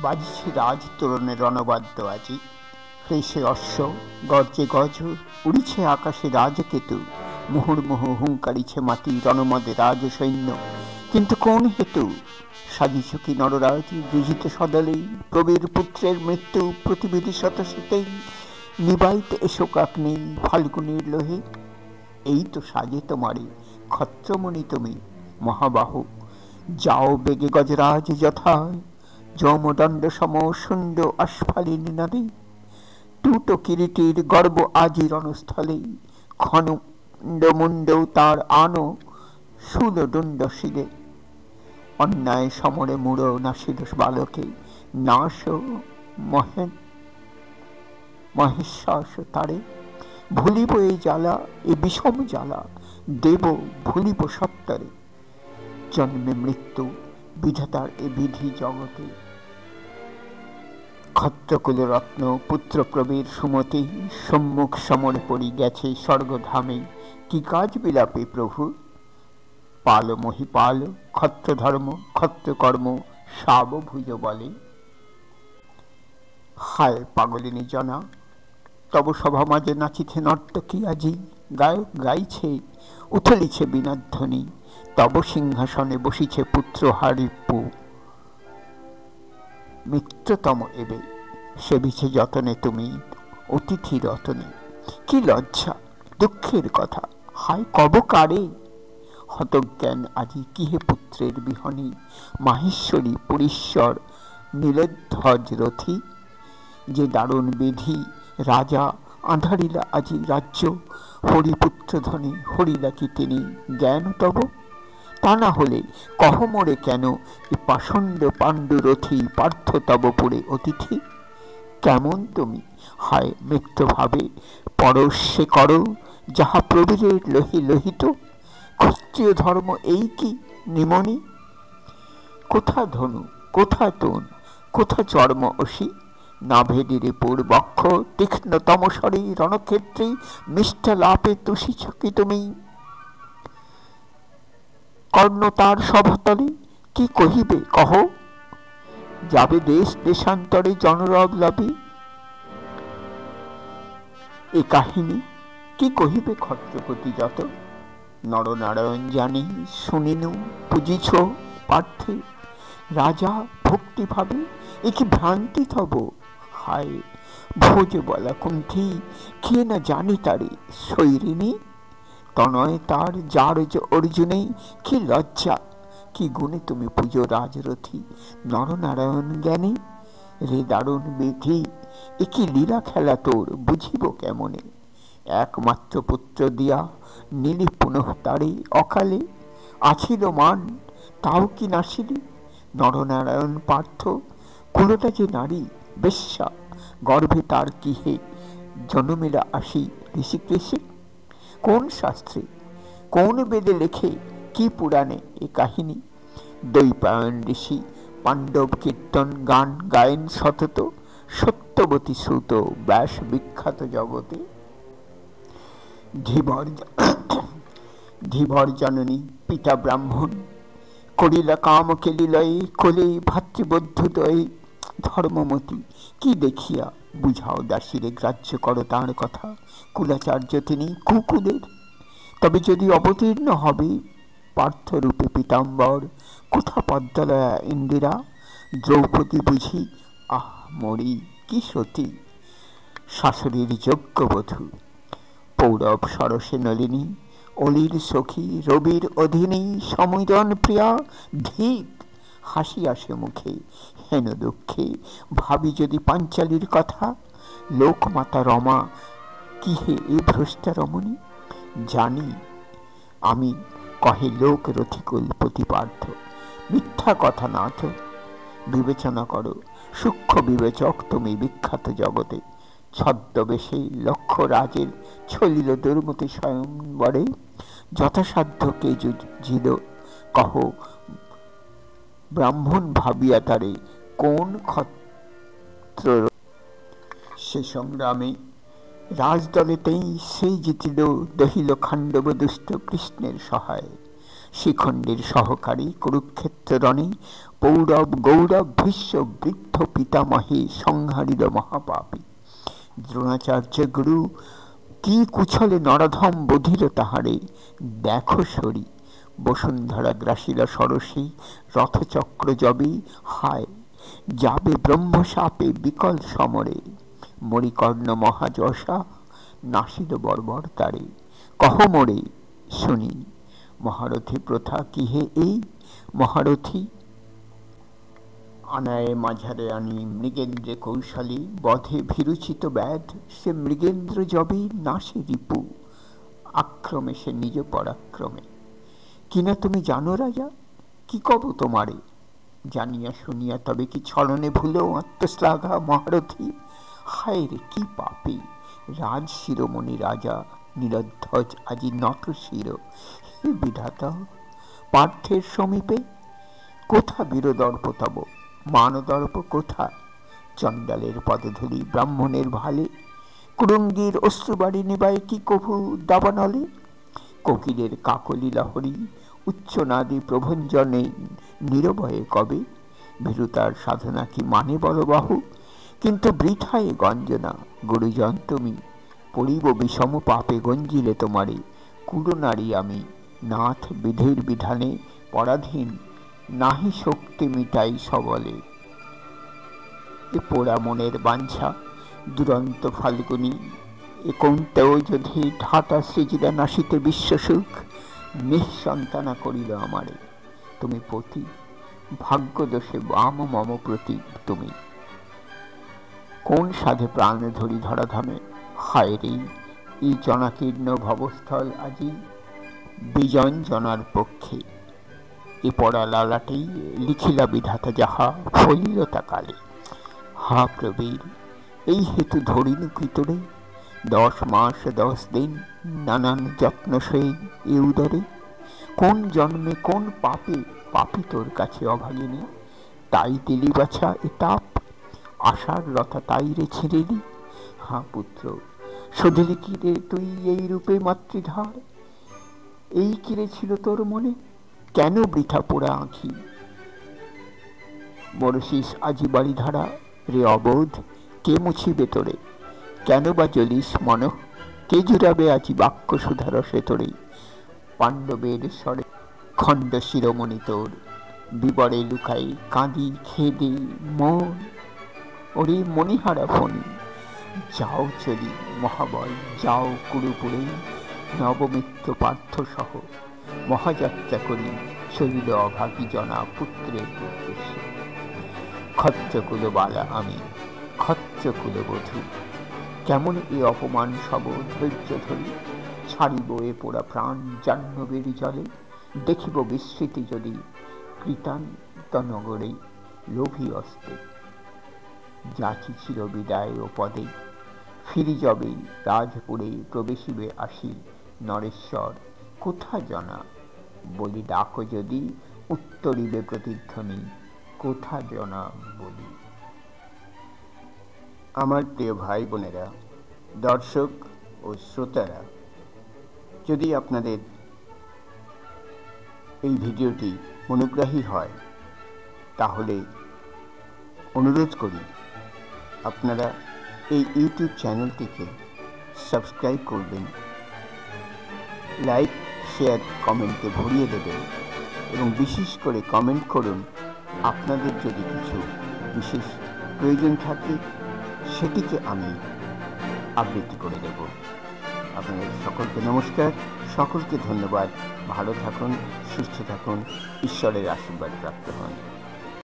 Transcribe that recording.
বাজছে রাজ তোরণের রণবাদ্য আজি, হেসে অশ্ব, গর্জে গজ, উড়িছে আকাশে রাজকেতু, মুহুর্মুহু হুঙ্কারিছে মাতি রণমদে রাজ সৈন্য। কিন্তু কোন হেতু সাজিছ কি নররাজ যুজিত সদলেই, প্রবীর পুত্রের মৃত্যু প্রতিবিধি শতশীতেই, নিবাইতে এশোকাগ্নি ফাল্গুনের লোহে। এই তো সাজে তোমারে ক্ষত্রমণি তুমি মহাবাহু, যাও বেগে গজরাজ যথায়, যমদণ্ড সম শুণ্ড আস্ফালিনী নদী, টুটো কিরীটির গর্ব আজি রণস্থলে, খণ্ড মুণ্ড তার আনো শূলদণ্ড শিরে, অন্যায় সমরে মূঢ় নাসিল বালকে, নাশ মহেশ্বাস তারে। ভুলিব এ জ্বালা, এ বিষম জ্বালা, দেব ভুলিব সত্তরে, জন্মে মৃত্যু বিধাতার এ বিধি জগতে। ক্ষত্রকুল রত্ন পুত্র প্রবীর সুমতি, সম্মুখ সমরে পড়ি গেছে স্বর্গধামে, কি কাজ বিলাপে প্রভু, পাল মহিপাল, ক্ষত্র ধর্ম ক্ষত্র কর্ম সাবভুজ বলে। হায় পাগলিনী জনা, তব সভা মাঝে নাচিছে নর্তকী আজি, গায়ক গাইছে উথলিছে বিনাধ্বনি, তব সিংহাসনে বসিছে পুত্র হারিপু, মিত্রতম এবে সেবিছে যতনে তুমি অতিথি রতনে। কি লজ্জা দুঃখের কথা, হায় কব কারে, হতজ্ঞান আজি কিহে পুত্রের বিহনী, মাহেশ্বরী পুরীশ্বর নীলধ্বজ রথী, যে দারুণ বিধি রাজা আঁধারিলা আজি রাজ্য, হরিপুত্র ধনে হরিলা কি তিনি জ্ঞান তব, তা না হলে কহ মোরে কেন এ পাষণ্ড পাণ্ডুরথী পার্থ তব পুরে অতিথি। কেমন তুমি হায় মৃত্যু ভাবে পরশে করো, যাহা প্রবীরের লোহে লোহিত, ক্ষত্রিয় ধর্ম এই কি নিমনি, কোথা ধনু কোথা তন কোথা চর্ম অসি, নাভেদিরে পূর্বক্ষ তীক্ষ্ণতম স্বরে রণক্ষেত্রে মিষ্টা লাপে তুষিছ কি তুমি, কর্ণ তার সভাতলে কি কহিবে কহ, যাবে দেশ দেশান্তরে জনরব লাভে, এ কাহিনী কি কহিবে ক্ষত্রপতি যত, নরনারায়ণ জানি শুনিনু পুজিছ পার্থে, রাজা ভক্তি ভাবে এ কি ভ্রান্তি তব, হায় ভোজ বলা কুণ্ঠি কে না জানি তারে শৈরিনী, তনয় তার যার অর্জুনে কি লজ্জা, কি গুণে তুমি পুজো রাজরথী নরনারায়ণ জ্ঞানী, রে দারুণ বিধি এ কি লীলা খেলা তোর বুঝিব কেমনে, একমাত্র পুত্র দিয়া নীলি পুনঃ তারে অকালে, আছিল মান তাও কি নাসিলি, নরনারায়ণ পার্থ কুলটা যে নারী বেশ্যা, গর্ভে তার কিহে জনমেরা আসি ঋষিকেশে, কোন শাস্ত্রে কোন বেদে লেখে কি পুরাণে এ কাহিনী, দৈপায়ন ঋষি পাণ্ডব কীর্তন গান গায়েন সতত, সত্যবতী শ্রুত ব্যাস বিখ্যাত জগতে। ধীবর জননী পিতা ব্রাহ্মণ, করিলা কাম কেলিলয়ে কোলে ভাতৃবদ্ধদয়ে, ধর্মমতী কি দেখিয়া বুঝাও দাসীরে গ্রাহ্য করো তাঁর কথা, কুলাচার্য তিনি কুকুলের, তবে যদি অবতীর্ণ হবে পার্থরূপে পীতাম্বর, কোথা পদ্মলয়া ইন্দিরা, দ্রৌপদী বুঝি আহ মরি কি সতী, শাশুড়ির যোগ্যবধূ, পৌরব সরসে নলিনী, অলির সখী রবির অধীনী, সমীরণ প্রিয়া ধিক হাসি আসে মুখে, হেন দুঃখে ভাবি যদি পাঞ্চালীর কথা, লোকমাতা রমা কি হে এ ভ্রষ্টা রমণী, জানি আমি কহে লোক রথিকুল প্রতিপার্থ, মিথ্যা কথা না তো, বিবেচনা করো সূক্ষ্ম বিবেচক তুমি বিখ্যাত জগতে, ছদ্মবেশে লক্ষ্য রাজের ছলিল দুর্মতি স্বয়ংবরে, যথাসাধ্য কে যুজিল কহ ব্রাহ্মণ ভাবিয়া তারে কোন ক্ষত্র, সে সংগ্রামে রাজদলেতেই সেই জিতিল দহিল খাণ্ডব দুষ্ট কৃষ্ণের সহায়, শিখণ্ডীর সহকারী কুরুক্ষেত্র রণে পৌরব গৌরব ভীষ্ম বৃদ্ধ পিতামহে সংহারিল মহাপাপী। দ্রোণাচার্য গুরু কি কুছলে নরধম বধির তাহারে, দেখো সরি বসুন্ধরা গ্রাসিল সরসী রথচক্র জবে, হায় যাবে ব্রহ্মশাপে বিকল সমরে, মরিকর্ণ মহাযশা নাসিল বর্বর তারে, কহ মোরে শুনি মহারথী প্রথা কি হে এই, মহারথী আনায়ে মাঝারে আনি মৃগেন্দ্রে কৌশলী, বধে ভিরুচিত ব্যাধ সে মৃগেন্দ্র জবে নাশে রিপু, আক্রমে সে নিজ পরাক্রমে। কিনা তুমি জানো রাজা, কি কব তোমারে, জানিয়া শুনিয়া তবে কি ছলনে ভুলো আত্মশ্লাঘা মহারথী, হায় রে কি পাপী রাজ শিরোমণি রাজা নীলধ্বজ আজি নত শির, হে বিধাতা পার্থের সমীপে কোথা বীরদর্প তব, মানদর্প কোথা, চণ্ডালের পদধূলি ব্রাহ্মণের ভালে, কুরুঙ্গীর অশ্রুবাড়ি নিবায় কি কভু দাবানলে, কোকিলের কাকলি লহরী উচ্চনাদী প্রভঞ্জনে নিরবয়ে কবে, ভীরুতার সাধনা কি মানে বলবাহু, কিন্তু বৃথায় গঞ্জনা গুরুজন তুমি, পড়িব বিষম পাপে গঞ্জিলে তোমারে, কুরনারী আমি নাথ বিধির বিধানে পরাধীন, নাহি শক্তি মিটাই সবলে, এ পোড়া মনের বাঞ্ছা দুরন্ত ফাল্গুনী, এ কৌন্তেও যদি ঢাটা সৃজিলা নাসিতে বিশ্বসুখ, নিঃসন্তানা করিল আমারে তুমি পতি, ভাগ্যদোষে বাম মম প্রতি তুমি, কোন সাধে প্রাণ ধরি ধরাধামে, হায় রে এই জনাকীর্ণ ভবস্থল আজি বিজন জনার পক্ষে, এ পড়া লালাটেই লিখিলা বিধাতা যাহা ফলিল তা কালে, হা প্রবীর এই হেতু ধরিনু কি তোরে, 10 মাস 10 দিন নানান যত্ন সই এ উদরে, কোন জন্মে কোন পাপে পাপী তোর কাছে অভাগিনী, তাই দিলি বাছা এ তাপ, আশার লতা তাই রে ছিঁড়িলি, হা পুত্র শোধিলি কি রে তুই এই রূপে মাতৃধার, এই কিরে ছিল তোর মনে, কেন বৃথা পোড়া আঁখি, বরশিস আজি বাড়ি ধারা রে অবোধ, কে মুছিবে তোরে, কেন বা জ্বলিস মন, কে জুড়াবে আজি বাক্য সুধারসে তোরে, পাণ্ডবের স্বরে খণ্ড শিরোমণি তোর, বিবরে লুকাই কাঁদি খেদে মন, ওরে মণিহারা ফণি, যাও চলি মহাবল যাও কুরুপুরে, নবমিত্র পার্থ সহ মহাযাত্রা করি চলিল অভাগী জনা পুত্রের উদ্দেশ্যে, ক্ষত্রকুল বালা আমি ক্ষত্রকুল বধূ, কেমন এ অপমান সব ধৈর্য ধরি, ছাড়িব এ পোড়া প্রাণ জাহ্নবীর জলে, দেখিব বিস্মৃতি যদি কৃতান্ত নগরে লোভী অস্তে, যাচিছিল বিদায় ও পদে, ফিরি যবে রাজপুরে প্রবেশিবে আসি, নরেশ্বর কোথা জনা বলি ডাকো যদি, উত্তরিবে প্রতিধ্বনি কোথা জনা বলি। আমার প্রিয় ভাই বোনেরা, দর্শক ও শ্রোতারা, যদি আপনাদের এই ভিডিওটি অনুগ্রাহী হয় তাহলে অনুরোধ করি আপনারা এই ইউটিউব চ্যানেলটিকে সাবস্ক্রাইব করবেন, লাইক শেয়ার কমেন্টে ভরিয়ে দেবেন এবং বিশেষ করে কমেন্ট করুন আপনাদের যদি কিছু বিশেষ প্রয়োজন থাকে, সেটিকে আমি আবৃত্তি করে দেব। আপনাদের সকলকে নমস্কার, সকলকে ধন্যবাদ, ভালো থাকুন, সুস্থ থাকুন, ঈশ্বরের আশীর্বাদ প্রাপ্ত হন।